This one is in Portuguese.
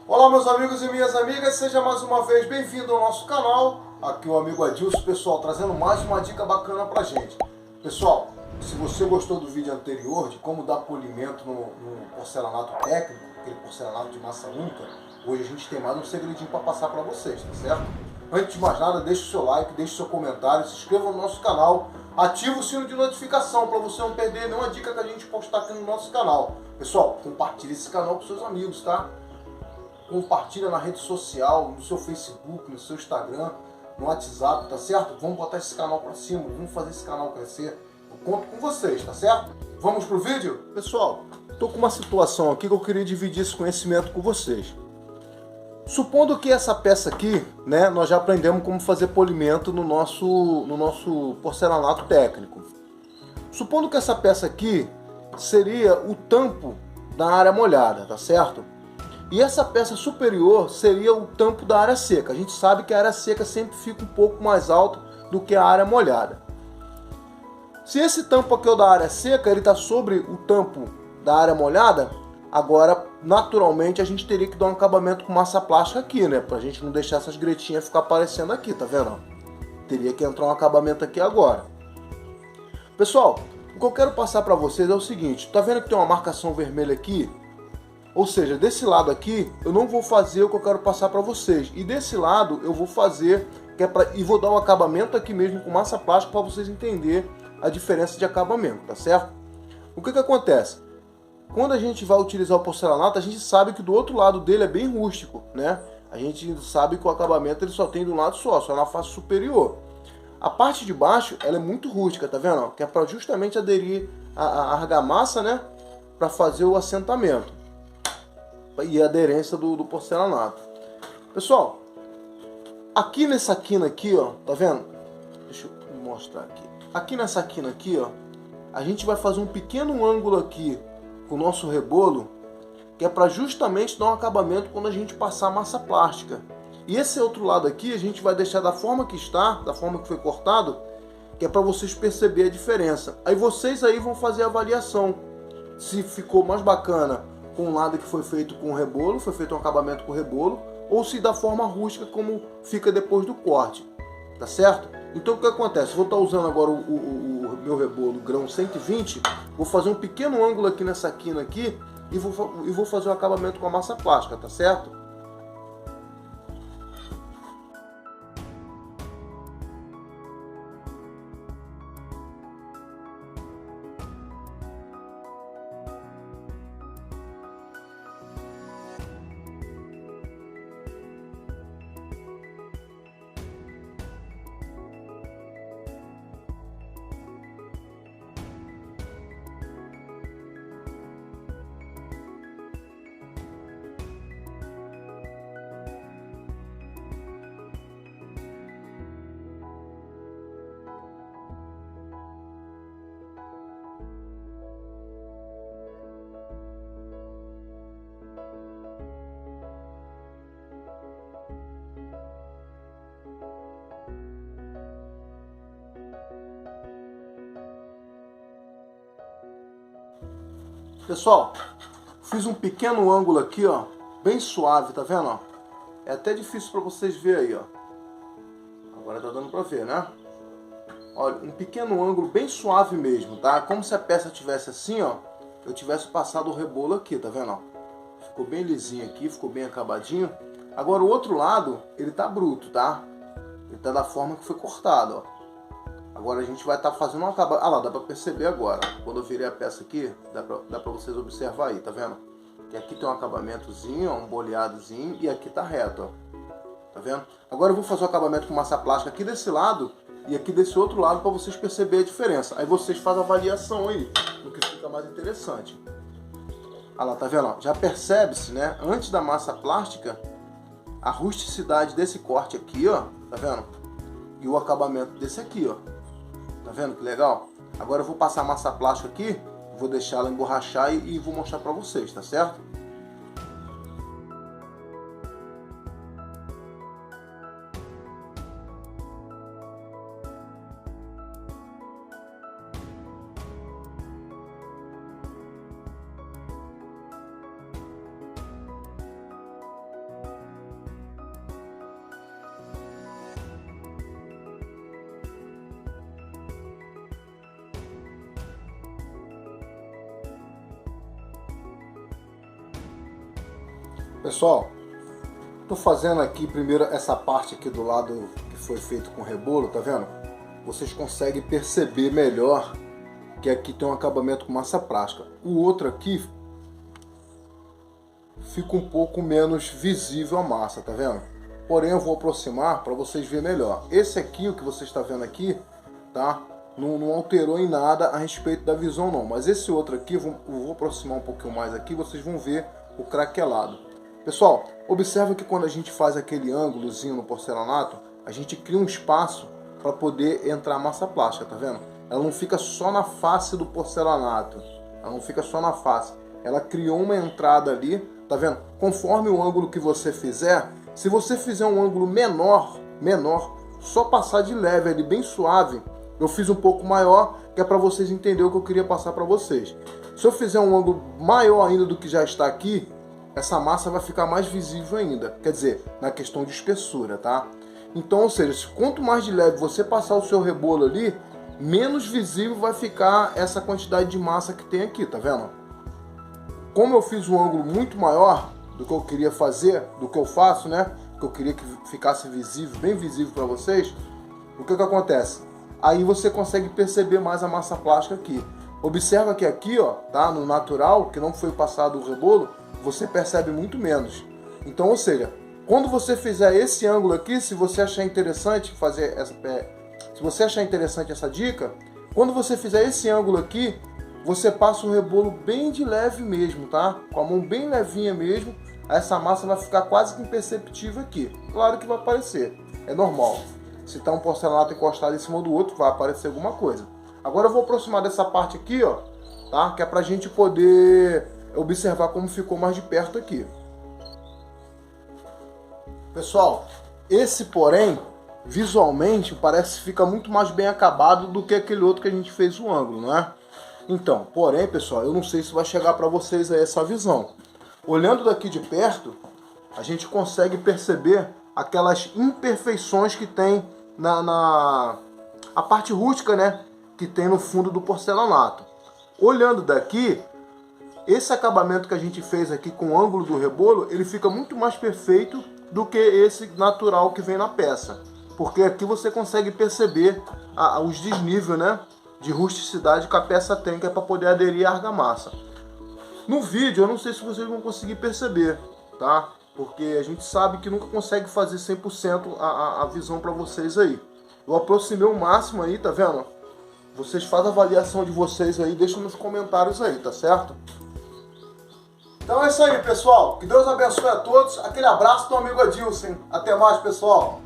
Olá meus amigos e minhas amigas, seja mais uma vez bem-vindo ao nosso canal. Aqui o amigo Adilson, pessoal, trazendo mais uma dica bacana pra gente. Pessoal, se você gostou do vídeo anterior de como dar polimento no porcelanato técnico, aquele porcelanato de massa única, hoje a gente tem mais um segredinho para passar para vocês, tá certo? Antes de mais nada, deixe o seu like, deixe o seu comentário, se inscreva no nosso canal, ative o sino de notificação para você não perder nenhuma dica que a gente postar aqui no nosso canal. Pessoal, compartilhe esse canal com seus amigos, tá? Compartilha na rede social, no seu Facebook, no seu Instagram, no WhatsApp, tá certo? Vamos botar esse canal para cima, vamos fazer esse canal crescer. Eu conto com vocês, tá certo? Vamos pro vídeo? Pessoal, tô com uma situação aqui que eu queria dividir esse conhecimento com vocês. Supondo que essa peça aqui, né, nós já aprendemos como fazer polimento no nosso porcelanato técnico. Supondo que essa peça aqui seria o tampo da área molhada, tá certo? E essa peça superior seria o tampo da área seca. A gente sabe que a área seca sempre fica um pouco mais alto do que a área molhada. Se esse tampo aqui é da área seca, ele está sobre o tampo da área molhada, agora naturalmente a gente teria que dar um acabamento com massa plástica aqui, né? Pra gente não deixar essas gretinhas ficar aparecendo aqui, tá vendo? Teria que entrar um acabamento aqui agora. Pessoal, o que eu quero passar para vocês é o seguinte, tá vendo que tem uma marcação vermelha aqui? Ou seja, desse lado aqui eu não vou fazer o que eu quero passar para vocês. E desse lado eu vou fazer, e vou dar um acabamento aqui mesmo com massa plástica para vocês entenderem a diferença de acabamento, tá certo? O que acontece? Quando a gente vai utilizar o porcelanato, a gente sabe que do outro lado dele é bem rústico, né? A gente sabe que o acabamento ele só tem de um lado só na face superior. A parte de baixo ela é muito rústica, tá vendo? Que é para justamente aderir a argamassa, né? Para fazer o assentamento e a aderência do porcelanato. Pessoal, aqui nessa quina aqui, ó, tá vendo? Deixa eu mostrar aqui. Aqui nessa quina aqui, ó, a gente vai fazer um pequeno ângulo aqui com o nosso rebolo, que é para justamente dar um acabamento quando a gente passar a massa plástica. E esse outro lado aqui a gente vai deixar da forma que está, da forma que foi cortado, que é para vocês perceberem a diferença. Aí vocês aí vão fazer a avaliação, se ficou mais bacana com o lado que foi feito com o rebolo, foi feito um acabamento com o rebolo, ou se da forma rústica como fica depois do corte, tá certo? Então o que acontece? Vou estar usando agora o meu rebolo grão 120, vou fazer um pequeno ângulo aqui nessa quina aqui e vou fazer o acabamento com a massa plástica, tá certo? Pessoal, fiz um pequeno ângulo aqui, ó, bem suave, tá vendo? Ó? É até difícil para vocês verem aí, ó. Agora tá dando para ver, né? Olha, um pequeno ângulo bem suave mesmo, tá? Como se a peça tivesse assim, ó, eu tivesse passado o rebolo aqui, tá vendo? Ó? Ficou bem lisinho aqui, ficou bem acabadinho. Agora o outro lado, ele tá bruto, tá? Ele tá da forma que foi cortado, ó. Agora a gente vai estar fazendo um acabamento. Ah lá, dá pra perceber agora. Quando eu virei a peça aqui, dá pra vocês observar aí, tá vendo? Que aqui tem um acabamentozinho, ó, um boleadozinho, e aqui tá reto, ó. Tá vendo? Agora eu vou fazer o acabamento com massa plástica aqui desse lado e aqui desse outro lado para vocês perceberem a diferença. Aí vocês fazem a avaliação aí, no que fica mais interessante. Ah lá, tá vendo? Ó? Já percebe-se, né? Antes da massa plástica, a rusticidade desse corte aqui, ó. Tá vendo? E o acabamento desse aqui, ó. Tá vendo que legal? Agora eu vou passar a massa plástica aqui, vou deixar ela emborrachar e vou mostrar pra vocês, tá certo? Pessoal, tô fazendo aqui primeiro essa parte aqui do lado que foi feito com rebolo, tá vendo? Vocês conseguem perceber melhor que aqui tem um acabamento com massa plástica. O outro aqui fica um pouco menos visível a massa, tá vendo? Porém eu vou aproximar para vocês verem melhor. Esse aqui, o que você está vendo aqui, tá? Não alterou em nada a respeito da visão não. Mas esse outro aqui, eu vou aproximar um pouquinho mais aqui, vocês vão ver o craquelado. Pessoal, observa que quando a gente faz aquele ângulozinho no porcelanato, a gente cria um espaço para poder entrar a massa plástica, tá vendo? Ela não fica só na face do porcelanato. Ela não fica só na face. Ela criou uma entrada ali, tá vendo? Conforme o ângulo que você fizer, se você fizer um ângulo menor, só passar de leve ali, bem suave. Eu fiz um pouco maior, que é para vocês entenderem o que eu queria passar para vocês. Se eu fizer um ângulo maior ainda do que já está aqui, essa massa vai ficar mais visível ainda. Quer dizer, na questão de espessura, tá? Então, ou seja, quanto mais de leve você passar o seu rebolo ali, menos visível vai ficar essa quantidade de massa que tem aqui, tá vendo? Como eu fiz um ângulo muito maior do que eu queria fazer, do que eu faço, né? Que eu queria que ficasse visível, bem visível para vocês. O que acontece? Aí você consegue perceber mais a massa plástica aqui. Observa que aqui, ó, tá? No natural, que não foi passado o rebolo, você percebe muito menos. Então, ou seja, quando você fizer esse ângulo aqui, se você achar interessante fazer essa, se você achar interessante essa dica, quando você fizer esse ângulo aqui, você passa o rebolo bem de leve mesmo, tá? Com a mão bem levinha mesmo, essa massa vai ficar quase que imperceptível aqui. Claro que vai aparecer, é normal. Se tá um porcelanato encostado em cima do outro, vai aparecer alguma coisa. Agora eu vou aproximar dessa parte aqui, ó, tá? Que é pra gente poder observar como ficou mais de perto aqui. Pessoal, esse porém, visualmente, parece que fica muito mais bem acabado do que aquele outro que a gente fez o ângulo, não é? Então, porém, pessoal, eu não sei se vai chegar para vocês aí essa visão. Olhando daqui de perto, a gente consegue perceber aquelas imperfeições que tem a parte rústica, né? Que tem no fundo do porcelanato. Olhando daqui, esse acabamento que a gente fez aqui com o ângulo do rebolo, ele fica muito mais perfeito do que esse natural que vem na peça. Porque aqui você consegue perceber os desníveis, né, de rusticidade que a peça tem, que é para poder aderir à argamassa. No vídeo, eu não sei se vocês vão conseguir perceber, tá? Porque a gente sabe que nunca consegue fazer 100% a visão para vocês aí. Eu aproximei o máximo aí, tá vendo? Vocês fazem a avaliação de vocês aí, deixem nos comentários aí, tá certo? Então é isso aí, pessoal. Que Deus abençoe a todos. Aquele abraço do amigo Adilson. Até mais, pessoal.